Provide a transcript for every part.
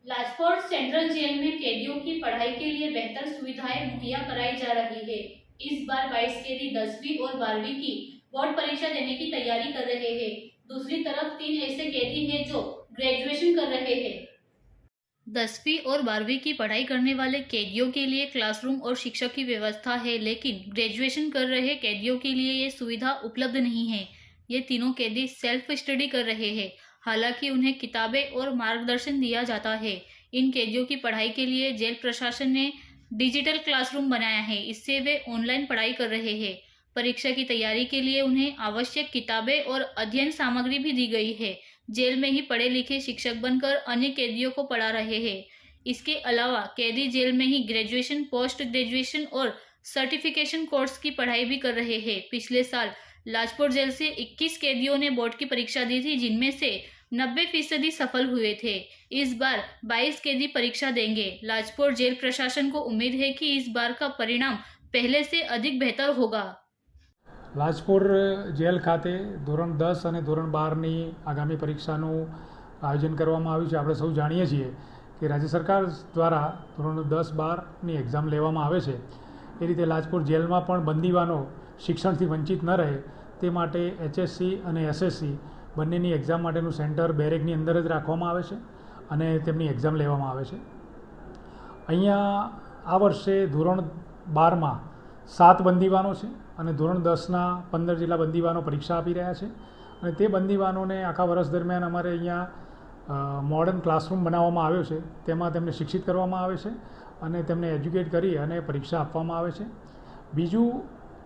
Lajpat central jail में कैदियों की पढ़ाई के लिए बेहतर सुविधाएं मुहैया कराई जा रही है। इस बार 22 कैदी 10वीं और 12वीं की बोर्ड परीक्षा देने की तैयारी कर रहे हैं। दूसरी तरफ 3 ऐसे कैदी हैं जो ग्रेजुएशन कर रहे हैं। 10वीं और 12वीं की पढ़ाई करने वाले कैदियों के लिए क्लासरूम और शिक्षक की व्यवस्था है, लेकिन ग्रेजुएशन कर रहे कैदियों के लिए ये सुविधा उपलब्ध नहीं है। ये तीनों कैदी सेल्फ स्टडी कर रहे हैं, हालांकि उन्हें किताबें और मार्गदर्शन दिया जाता है। इन कैदियों की पढ़ाई के लिए जेल प्रशासन ने डिजिटल क्लासरूम बनाया है, इससे वे ऑनलाइन पढ़ाई कर रहे हैं। परीक्षा की तैयारी के लिए उन्हें आवश्यक किताबें और अध्ययन सामग्री भी दी गई है। जेल में ही पढ़े लिखे शिक्षक बनकर अन्य कैदियों को पढ़ा रहे हैं। इसके अलावा कैदी जेल में ही ग्रेजुएशन, पोस्ट ग्रेजुएशन और सर्टिफिकेशन कोर्स की पढ़ाई भी कर रहे हैं। पिछले साल लाजपत जेल से 21 कैदियों ने बोर्ड की परीक्षा दी थी, जिनमें से 90% सफल हुए थे। इस बार 22 कैदी परीक्षा देंगे। लाजपत जेल प्रशासन को उम्मीद है कि इस बार का परिणाम पहले से अधिक बेहतर होगा। લાજપોર જેલ ખાતે ધોરણ 10 અને ધોરણ 12ની આગામી પરીક્ષાનું આયોજન કરવામાં આવ્યું છે। આપણે સૌ જાણીએ છીએ કે રાજ્ય સરકાર દ્વારા ધોરણ 10-12ની એક્ઝામ લેવામાં આવે છે। એ રીતે લાજપોર જેલમાં પણ બંદીવાનો શિક્ષણથી વંચિત ન રહે તે માટે HSC અને SSC બંનેની એક્ઝામ માટેનું સેન્ટર બેરેકની અંદર જ રાખવામાં આવે છે અને તેમની એક્ઝામ લેવામાં આવે છે। અહીંયા આ વર્ષે ધોરણ 12માં 7 બંદીવાનો છે અને ધોરણ 10ના 15 જેટલા બંદીવાનો પરીક્ષા આપી રહ્યા છે અને તે બંદીવાનોને આખા વર્ષ દરમિયાન અમારે અહીંયા મોડર્ન ક્લાસરૂમ બનાવવામાં આવ્યો છે। તેમાં તેમને શિક્ષિત કરવામાં આવે છે અને તેમને એજ્યુકેટ કરી અને પરીક્ષા આપવામાં આવે છે। બીજું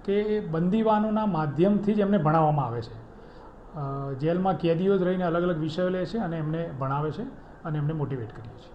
કે બંદીવાનોના માધ્યમથી જ એમને ભણાવવામાં આવે છે। જેલમાં કેદીઓ જ રહીને અલગ અલગ વિષયો લે છે અને એમને ભણાવે છે અને એમને મોટિવેટ કરીએ છીએ।